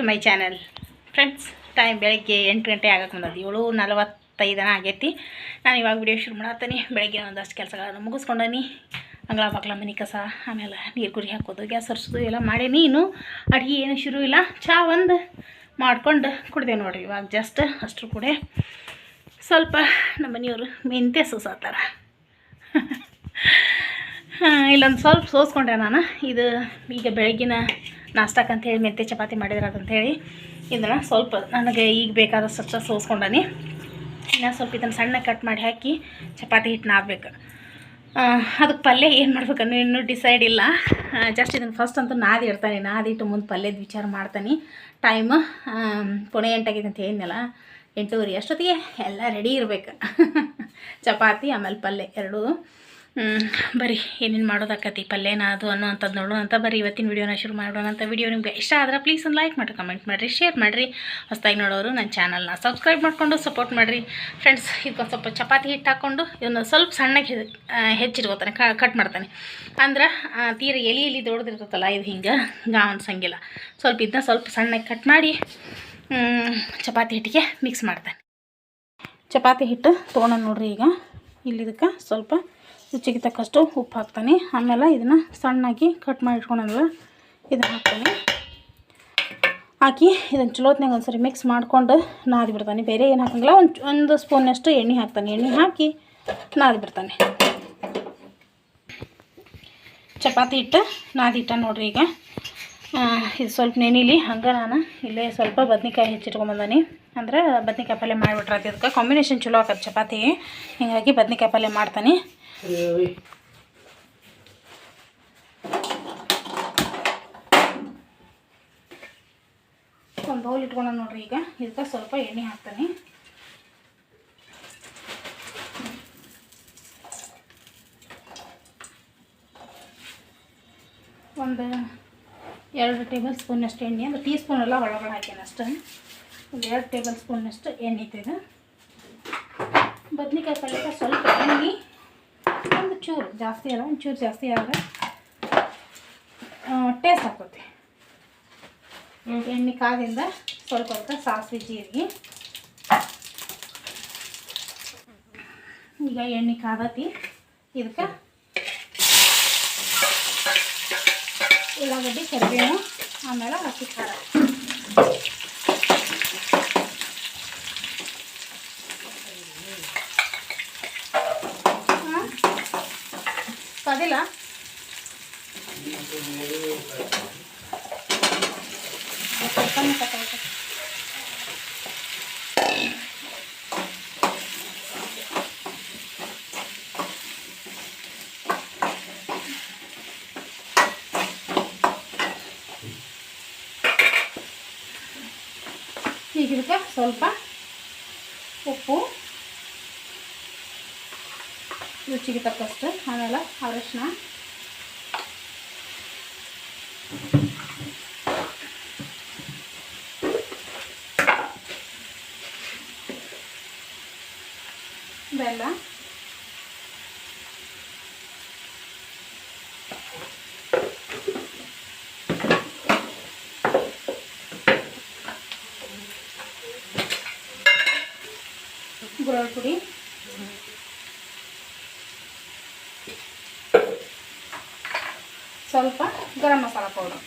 To my channel friends. Time ಬೆಳಗ್ಗೆ 8 ಗಂಟೆ ಆಗಕ್ಕೆ ಬಂದದ್ದು, 7:45 ಆಗೈತಿ. ನಾನು ಇವಾಗ ವಿಡಿಯೋ ಶುರು ಮಾಡತ್ತೀನಿ. ಬೆಳಗ್ಗೆ ಒಂದಷ್ಟು ಕೆಲಸಗಳನ್ನು ಮುಗಿಸ್ಕೊಂಡನಿ. ಅಂಗಳ ಬಾಕ್ಲ ಮನೆ ಕಸ, ಆಮೇಲೆ ನೀರು ಕುರಿ ಹಾಕೋದು, ಗ್ಯಾಸ್ ಹರಿಸೋದು ಎಲ್ಲ ಮಾಡೀನಿ. ಇನ್ನೂ ಅಡುಗೆ ಏನು ಶುರು ಇಲ್ಲ. ಚಹಾ ಒಂದು ಮಾಡ್ಕೊಂಡು ಕುಡ್ದೆ ನೋಡಿರಿ ಇವಾಗ ಜಸ್ಟ್. ಅಷ್ಟರು ಕೂಡ ಸ್ವಲ್ಪ ನಮ್ಮ ಮನೆಯವರು ಮೆಂತ್ಯ ಸೋಸಾತಾರ. ಇಲ್ಲೊಂದು ಸ್ವಲ್ಪ ಸೋಸ್ಕೊಂಡೆ ನಾನು. ಇದು ಈಗ ಬೆಳಗಿನ ನಾಷ್ಟಕ್ಕಂತೇಳಿ ಮೆಂತ್ಯ ಚಪಾತಿ ಮಾಡಿದ್ರಂತೇಳಿ ಇದನ್ನು ಸ್ವಲ್ಪ ನನಗೆ ಈಗ ಬೇಕಾದಷ್ಟು ಸೋಸ್ಕೊಂಡನಿ. ಇನ್ನು ಸ್ವಲ್ಪ ಇದನ್ನು ಸಣ್ಣ ಕಟ್ ಮಾಡಿ ಹಾಕಿ ಚಪಾತಿ ಹಿಟ್ಟು ನಾದಬೇಕು. ಅದಕ್ಕೆ ಪಲ್ಯ ಏನು ಮಾಡ್ಬೇಕನ್ನೋ ಇನ್ನೂ ಡಿಸೈಡ್ ಇಲ್ಲ. ಜಸ್ಟ್ ಇದನ್ನು ಫಸ್ಟ್ ಅಂತೂ ನಾದಿಡ್ತಾನೆ. ನಾದಿಟ್ಟು ಮುಂದೆ ಪಲ್ಯದ ವಿಚಾರ ಮಾಡ್ತಾನೆ. ಟೈಮ್ 8:45 ಅಂತ ಹೇಳಿದ್ನಲ್ಲ, 8:30 ಅಷ್ಟೊತ್ತಿಗೆ ಎಲ್ಲ ರೆಡಿ ಇರಬೇಕು. ಚಪಾತಿ ಆಮೇಲೆ ಪಲ್ಯ ಎರಡೂ. ಬರೀ ಏನೇನು ಮಾಡೋದಾಕತಿ ಪಲ್ಯನ ಅದು ಅನ್ನೋಂಥದ್ದು ನೋಡೋಣ ಅಂತ. ಬರೀ ಇವತ್ತಿನ ವೀಡಿಯೋನ ಶುರು ಮಾಡೋಣ ಅಂತ. ವಿಡಿಯೋ ನಿಮಗೆ ಇಷ್ಟ ಆದ್ರೆ ಪ್ಲೀಸ್ ಒಂದು ಲೈಕ್ ಮಾಡಿರಿ, ಕಮೆಂಟ್ ಮಾಡಿರಿ, ಶೇರ್ ಮಾಡಿರಿ. ಹೊಸದಾಗಿ ನೋಡೋರು ನನ್ನ ಚಾನಲ್ನ ಸಬ್ಸ್ಕ್ರೈಬ್ ಮಾಡಿಕೊಂಡು ಸಪೋರ್ಟ್ ಮಾಡಿರಿ ಫ್ರೆಂಡ್ಸ್. ಇದಕ್ಕೊಂದು ಸ್ವಲ್ಪ ಚಪಾತಿ ಹಿಟ್ಟು ಹಾಕ್ಕೊಂಡು ಇದನ್ನು ಸ್ವಲ್ಪ ಸಣ್ಣಗೆ ಹೆಚ್ಚಿಟ್ಕೋತಾನೆ, ಕಟ್ ಮಾಡ್ತಾನೆ. ಅಂದ್ರೆ ತೀರ ಎಲೆ ದೊಡ್ಡದಿರ್ತೈತಲ್ಲ, ಇದು ಹಿಂಗೆ ಅನ್ಸಂಗಿಲ್ಲ. ಸ್ವಲ್ಪ ಇದನ್ನ ಸ್ವಲ್ಪ ಸಣ್ಣಗೆ ಕಟ್ ಮಾಡಿ ಚಪಾತಿ ಹಿಟ್ಟಿಗೆ ಮಿಕ್ಸ್ ಮಾಡ್ತಾನೆ. ಚಪಾತಿ ಹಿಟ್ಟು ತೊಗೊಂಡು ನೋಡ್ರಿ. ಈಗ ಇಲ್ಲಿ ಇದಕ್ಕೆ ಸ್ವಲ್ಪ ರುಚಿಗೆ ತಕ್ಕಷ್ಟು ಉಪ್ಪು ಹಾಕ್ತಾನೆ. ಆಮೇಲೆ ಇದನ್ನು ಸಣ್ಣಾಗಿ ಕಟ್ ಮಾಡಿ ಇಟ್ಕೊಂಡಂದ್ರೆ ಇದನ್ನು ಹಾಕ್ತಾನೆ. ಹಾಕಿ ಇದನ್ನು ಚಲೋತ್ನಾಗ ಒಂದು ಸರಿ ಮಿಕ್ಸ್ ಮಾಡ್ಕೊಂಡು ನಾದಿ ಬಿಡ್ತಾನೆ. ಬೇರೆ ಏನು ಹಾಕಂಗಿಲ್ಲ. ಒಂದು ಸ್ಪೂನಷ್ಟು ಎಣ್ಣೆ ಹಾಕ್ತಾನೆ. ಎಣ್ಣೆ ಹಾಕಿ ನಾದಿ ಬಿಡ್ತಾನೆ. ಚಪಾತಿ ಹಿಟ್ಟು ನಾದಿಟ್ಟ ನೋಡ್ರಿ. ಈಗ ಇದು ಸ್ವಲ್ಪ ನೆನಿಲಿ. ಹಂಗೆ ನಾನು ಇಲ್ಲೇ ಸ್ವಲ್ಪ ಬದ್ನಿಕಾಯಿ ಹೆಚ್ಚಿಟ್ಕೊಂಬಂದಾನೆ. ಅಂದ್ರೆ ಬದ್ನಿಕಾಯಿ ಪಲ್ಯ ಮಾಡಿಬಿಟ್ರೆ ಅದಕ್ಕೆ ಕಾಂಬಿನೇಷನ್ ಚಲೋ ಆಕತ್ತೆ ಚಪಾತಿ. ಹೀಗಾಗಿ ಬದ್ನಿಕಾಯಿ ಪಲ್ಯ ಮಾಡ್ತಾನೆ. ಒಂದು ಬೌಲ್ ಇಟ್ಕೊಂಡ ನೋಡ್ರಿ. ಈಗ ಇದಕ್ಕೆ ಸ್ವಲ್ಪ ಎಣ್ಣೆ ಹಾಕ್ತಾನೆ. ಒಂದು 2 ಟೇಬಲ್ ಸ್ಪೂನಷ್ಟು ಎಣ್ಣೆ, ಅಂದರೆ ಟೀ ಸ್ಪೂನ್ ಎಲ್ಲ ಒಳಗಡೆ ಹಾಕೇನೆ ಅಷ್ಟು. ಒಂದು 2 ಟೇಬಲ್ ಸ್ಪೂನಷ್ಟು ಎಣ್ಣೆ ಇಟ್ಟಿದೆ. ಬದ್ನಿಕಾಯಿ ಪಲ್ಯಕ್ಕೆ ಸ್ವಲ್ಪ ಎಣ್ಣೆ ಒಂದು ಚೂರು ಜಾಸ್ತಿ ಅಲ್ಲ, ಒಂದು ಚೂರು ಜಾಸ್ತಿ ಆದರೆ ಟೇಸ್ಟ್ ಹಾಕೋತಿ. ಎಣ್ಣೆ ಕಾದಿಂದ ಸ್ವಲ್ಪ ಸಾಸಿವೆ ಜೀರಿಗೆ. ಈಗ ಎಣ್ಣೆ ಕಾದತಿ. ಇದಕ್ಕೆ ಉಳ್ಳಾಗಡ್ಡಿ, ಕರಿಬೇವು, ಆಮೇಲೆ ಹಸಿ ಖಾರ. ಕದಿಲ್ಲ ಈಗ ಇದಕ್ಕೆ ಸ್ವಲ್ಪ ಉಪ್ಪು, ರುಚಿಗೆ ತಕ್ಕಷ್ಟು, ಆಮೇಲೆ ಅರಶಿನ, ಬೆಲ್ಲ, ಗುರಳ್ ಪುಡಿ, ಸ್ವಲ್ಪ ಗರಂ ಮಸಾಲ ಪೌಡರ್.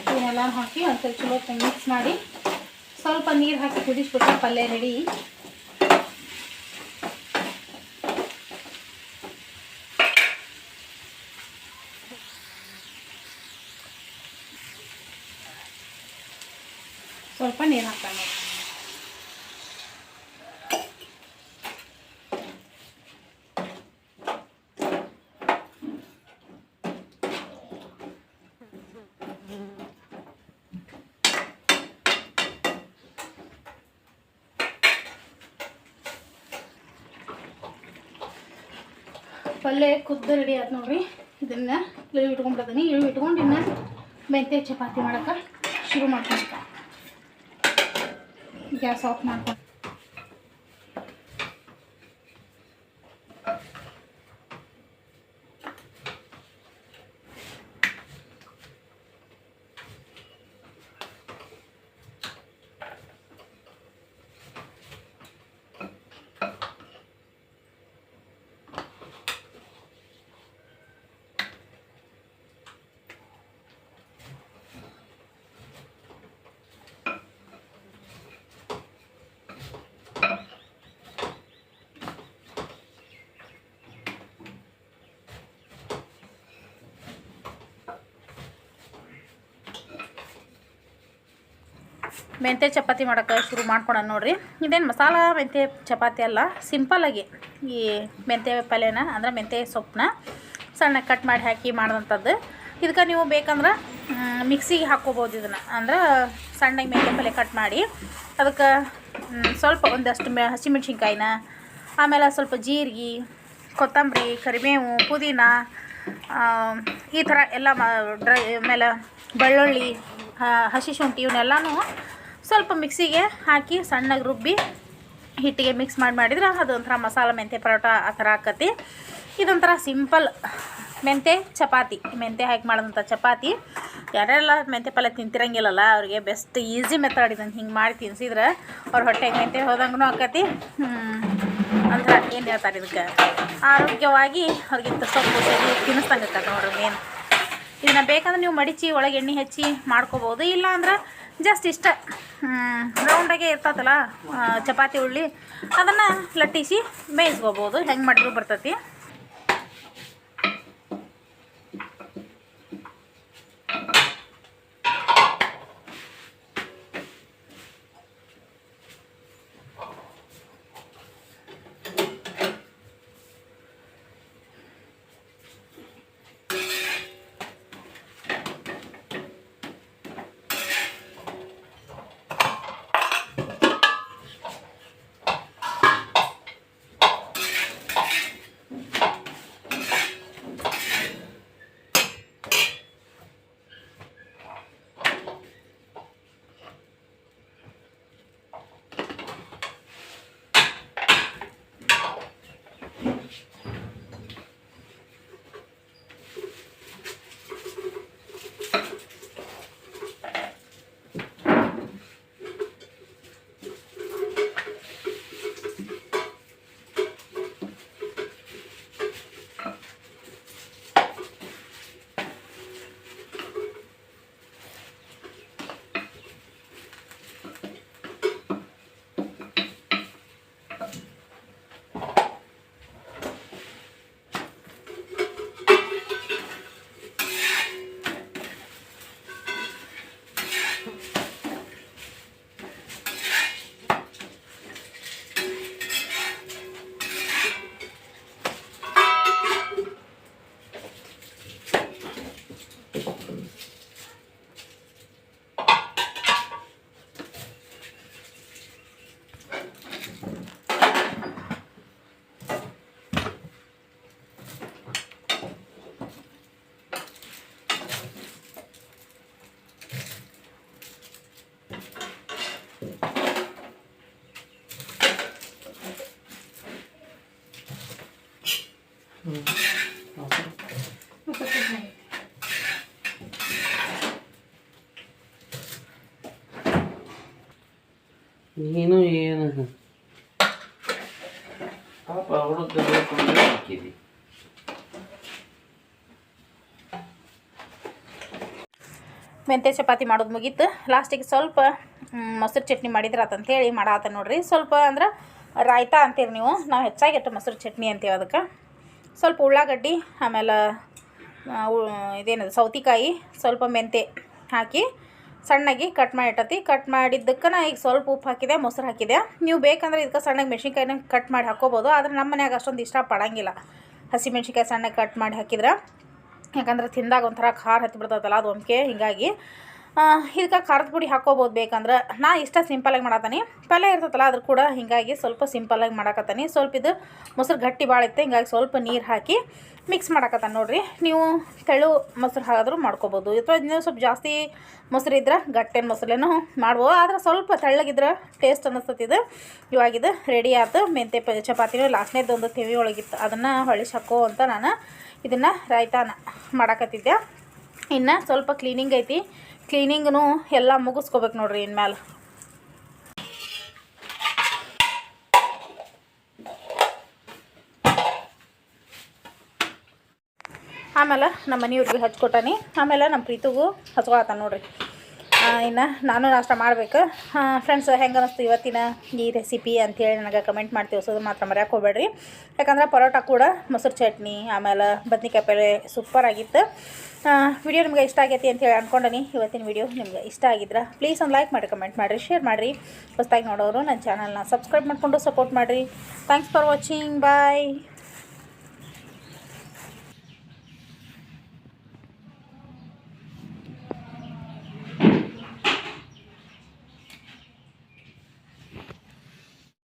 ಇವನ್ನೆಲ್ಲ ಹಾಕಿ ಒಂದ್ಸರಿ ಚಲೋ ಮಿಕ್ಸ್ ಮಾಡಿ ಸ್ವಲ್ಪ ನೀರು ಹಾಕಿ ಕುದಿಸ್ಬಿಟ್ರೆ ಪಲ್ಯ ರೆಡಿ. ಸ್ವಲ್ಪ ನೀರು ಹಾಕ್ತಾನೆ. ಪಲ್ಯ ಕುದ್ದು ರೆಡಿ ಆಯ್ತು ನೋಡ್ರಿ. ಇದನ್ನು ಇಳಿವು ಇಟ್ಕೊಂಡ್ಬಿಡ್ತೀನಿ. ಇಳಿವು ಇಟ್ಕೊಂಡು ಇನ್ನು ಮೆಂತ್ಯ ಚಪಾತಿ ಮಾಡೋಕೆ ಶುರು ಮಾಡ್ತೀನಿ. ಗ್ಯಾಸ್ ಆಫ್ ಮಾಡ್ಕೊಂಡು ಮೆಂತ್ಯ ಚಪಾತಿ ಮಾಡೋಕ್ಕೆ ಶುರು ಮಾಡ್ಕೊಳೋಣ ನೋಡಿರಿ. ಇದೇನು ಮಸಾಲ ಮೆಂತ್ಯ ಚಪಾತಿ ಅಲ್ಲ, ಸಿಂಪಲ್ಲಾಗಿ ಈ ಮೆಂತ್ಯ ಪಲ್ಯನ ಅಂದ್ರೆ ಮೆಂತ್ಯ ಸೊಪ್ಪನ್ನ ಸಣ್ಣಗೆ ಕಟ್ ಮಾಡಿ ಹಾಕಿ ಮಾಡಿದಂಥದ್ದು. ಇದಕ್ಕೆ ನೀವು ಬೇಕಂದ್ರೆ ಮಿಕ್ಸಿಗೆ ಹಾಕ್ಕೋಬೋದು. ಇದನ್ನು ಅಂದ್ರೆ ಸಣ್ಣಗೆ ಮೆಂತ್ಯ ಪಲ್ಯ ಕಟ್ ಮಾಡಿ ಅದಕ್ಕೆ ಸ್ವಲ್ಪ ಒಂದಷ್ಟು ಹಸಿಮೆಣ್ಸಿನ್ಕಾಯಿನ, ಆಮೇಲೆ ಸ್ವಲ್ಪ ಜೀರಿಗೆ, ಕೊತ್ತಂಬರಿ, ಕರಿಬೇವು, ಪುದೀನ, ಈ ಥರ ಎಲ್ಲ ಆಮೇಲೆ ಬೆಳ್ಳುಳ್ಳಿ, ಹಸಿ ಶುಂಠಿ ಇವನ್ನೆಲ್ಲನೂ ಸ್ವಲ್ಪ ಮಿಕ್ಸಿಗೆ ಹಾಕಿ ಸಣ್ಣಗೆ ರುಬ್ಬಿ ಹಿಟ್ಟಿಗೆ ಮಿಕ್ಸ್ ಮಾಡಿದ್ರೆ ಅದೊಂಥರ ಮಸಾಲ ಮೆಂತ್ಯ ಪರೋಟ ಆ ಥರ ಆಕತಿ. ಇದೊಂಥರ ಸಿಂಪಲ್ ಮೆಂತ್ಯ ಚಪಾತಿ, ಮೆಂತ್ಯ ಹಾಕಿ ಮಾಡೋದಂಥ ಚಪಾತಿ. ಯಾರೆಲ್ಲ ಮೆಂತ್ಯ ಪಲ್ಯ ತಿಂತಿರಂಗಿಲ್ಲಲ್ಲ ಅವ್ರಿಗೆ ಬೆಸ್ಟ್ ಈಸಿ ಮೆಥಡ್ ಇದನ್ನು ಹಿಂಗೆ ಮಾಡಿ ತಿನ್ನಿಸಿದ್ರೆ ಅವ್ರ ಹೊಟ್ಟೆಗೆ ಮೆಂತ್ಯ ಹೋದಂಗೂ ಆಕತಿ. ಅಂದ್ರೆ ಏನು ಹೇಳ್ತಾರೆ, ಇದಕ್ಕೆ ಆರೋಗ್ಯವಾಗಿ ಅವ್ರಿಗಿಂತ ಸೊಪ್ಪು ಸರಿ ತಿನ್ನಿಸ್ದಂಗೆ ಆಕತಿ ನೋಡ್ರಿ. ಮೇನ್ ಇದನ್ನು ಬೇಕಂದ್ರೆ ನೀವು ಮಡಿಚಿ ಒಳಗೆ ಎಣ್ಣೆ ಹಚ್ಚಿ ಮಾಡ್ಕೋಬೋದು. ಇಲ್ಲ ಅಂದ್ರೆ ಜಸ್ಟ್ ಇಷ್ಟ ರೌಂಡಾಗೆ ಇರ್ತದಲ್ಲ ಚಪಾತಿ ಉಳ್ಳಿ, ಅದನ್ನು ಲಟ್ಟಿಸಿ ಬೇಯಿಸ್ಕೋಬೋದು. ಹೆಂಗೆ ಮಾಡಿದ್ರು ಬರ್ತೈತಿ. ನೀನು ಏನು ಪಾಪ ಹುಡುಗ ಹಾಕಿದಿ. ಮೆಂತ್ಯ ಚಪಾತಿ ಮಾಡೋದು ಮುಗೀತು. ಲಾಸ್ಟಿಗೆ ಸ್ವಲ್ಪ ಮೊಸರು ಚಟ್ನಿ ಮಾಡಿದ್ರೆ ಅಂತೇಳಿ ಮಾಡಾತ ನೋಡ್ರಿ. ಸ್ವಲ್ಪ ಅಂದ್ರೆ ರಾಯ್ತಾ ಅಂತೀರಿ ನೀವು, ನಾವು ಹೆಚ್ಚಾಗಿ ಇಟ್ಟು ಮೊಸರು ಚಟ್ನಿ ಅಂತೀವಿ. ಅದಕ್ಕೆ ಸ್ವಲ್ಪ ಉಳ್ಳಾಗಡ್ಡಿ, ಆಮೇಲೆ ಇದೇನದು ಸೌತೆಕಾಯಿ, ಸ್ವಲ್ಪ ಮೆಂತ್ಯ ಹಾಕಿ ಸಣ್ಣಗೆ ಕಟ್ ಮಾಡಿ ಇಟ್ಟತಿ. ಕಟ್ ಮಾಡಿದ್ದಕ್ಕೆ ನಾ ಈಗ ಸ್ವಲ್ಪ ಉಪ್ಪು ಹಾಕಿದೆ, ಮೊಸರು ಹಾಕಿದೆ. ನೀವು ಬೇಕಂದ್ರೆ ಇದಕ್ಕೆ ಸಣ್ಣಗೆ ಮೆಣ್ಸಿನ್ಕಾಯಿನ ಕಟ್ ಮಾಡಿ ಹಾಕ್ಕೋಬೋದು. ಆದರೆ ನಮ್ಮ ಮನ್ಯಾಗ ಅಷ್ಟೊಂದು ಇಷ್ಟಪಡಂಗಿಲ್ಲ ಹಸಿ ಮೆಣ್ಸಿನ್ಕಾಯಿ ಸಣ್ಣಗೆ ಕಟ್ ಮಾಡಿ ಹಾಕಿದ್ರೆ, ಯಾಕಂದ್ರೆ ತಿಂದಾಗ ಒಂಥರ ಖಾರ ಹತ್ತಿ ಬಿಡ್ತೈತಲ್ಲ ಅದು ಒಮ್ಕೆ. ಹೀಗಾಗಿ ಇದಕ್ಕೆ ಖಾರದ ಪುಡಿ ಹಾಕ್ಕೋಬೋದು ಬೇಕಂದ್ರೆ. ನಾ ಇಷ್ಟ ಸಿಂಪಲಾಗಿ ಮಾಡತ್ತಾನೆ. ಪಲ್ಯ ಇರ್ತೈತಲ್ಲ ಅದ್ರ ಕೂಡ ಹೀಗಾಗಿ ಸ್ವಲ್ಪ ಸಿಂಪಲಾಗಿ ಮಾಡಾಕತ್ತಾನೆ. ಸ್ವಲ್ಪ ಇದು ಮೊಸರು ಗಟ್ಟಿ ಭಾಳ ಇತ್ತು, ಹಿಂಗಾಗಿ ಸ್ವಲ್ಪ ನೀರು ಹಾಕಿ ಮಿಕ್ಸ್ ಮಾಡಾಕತ್ತಾನೆ ನೋಡಿರಿ. ನೀವು ತೆಳು ಮೊಸರು ಹಾಗಾದ್ರೂ ಮಾಡ್ಕೋಬೋದು, ಅಥವಾ ನೀವು ಸ್ವಲ್ಪ ಜಾಸ್ತಿ ಮೊಸರು ಇದ್ರೆ ಗಟ್ಟಿನ ಮೊಸರೇನೂ ಮಾಡ್ಬೋದು. ಆದರೆ ಸ್ವಲ್ಪ ತೆಳ್ಳಗಿದ್ರೆ ಟೇಸ್ಟ್ ಅನ್ನಿಸ್ತತಿದು. ಇವಾಗಿದು ರೆಡಿ ಆಯ್ತು. ಮೆಂತ್ಯ ಚಪಾತಿನೂ ಲಾಸ್ಟ್ನೇದೊಂದು ತೆವಿ ಒಳಗಿತ್ತು, ಅದನ್ನು ಹೊಳಿಸಿ ಹಾಕೋ ಅಂತ ನಾನು ಇದನ್ನು ರಾಯ್ತಾನ ಮಾಡಾಕತ್ತಿದ್ದೆ. ಇನ್ನು ಸ್ವಲ್ಪ ಕ್ಲೀನಿಂಗ್ ಐತಿ, ಕ್ಲೀನಿಂಗೂ ಎಲ್ಲ ಮುಗಿಸ್ಕೋಬೇಕು ನೋಡ್ರಿ ಇನ್ಮೇಲೆ. ಆಮೇಲೆ ನಮ್ಮ ಮನೆಯವ್ರಿಗೆ ಹಚ್ಕೊಟ್ಟಾನಿ, ಆಮೇಲೆ ನಮ್ಮ ಪ್ರೀತಿಗೂ ಹಚ್ಕೊಳತ್ತಾನ ನೋಡ್ರಿ. ಇನ್ನು ನಾನು ನಾಷ್ಟ ಮಾಡಬೇಕು. ಫ್ರೆಂಡ್ಸ್, ಹೆಂಗೆ ಅನ್ನಿಸ್ತು ಇವತ್ತಿನ ಈ ರೆಸಿಪಿ ಅಂಥೇಳಿ ನನಗೆ ಕಮೆಂಟ್ ಮಾಡಿ ತಿಳಿಸೋದು ಮಾತ್ರ ಮರೆಯೋಕೆ ಹೋಗ್ಬೇಡ್ರಿ. ಯಾಕಂದ್ರೆ ಪರೋಟ ಕೂಡ ಮೊಸರು ಚಟ್ನಿ ಆಮೇಲೆ ಬದ್ನಿಕಾಯಿ ಪಲ್ಯ ಸೂಪರ್ ಆಗಿತ್ತು. ವಿಡಿಯೋ ನಿಮ್ಗೆ ಇಷ್ಟ ಆಗೈತಿ ಅಂತೇಳಿ ಅಂದ್ಕೊಂಡನಿ. ಇವತ್ತಿನ ವಿಡಿಯೋ ನಿಮ್ಗೆ ಇಷ್ಟ ಆಗಿದ್ರೆ ಪ್ಲೀಸ್ ಒಂದು ಲೈಕ್ ಮಾಡಿ, ಕಮೆಂಟ್ ಮಾಡಿರಿ, ಶೇರ್ ಮಾಡಿರಿ. ಹೊಸದಾಗಿ ನೋಡೋರು ನನ್ನ ಚಾನಲ್ನ ಸಬ್ಸ್ಕ್ರೈಬ್ ಮಾಡಿಕೊಂಡು ಸಪೋರ್ಟ್ ಮಾಡಿರಿ. Thanks for watching. ಬಾಯ್.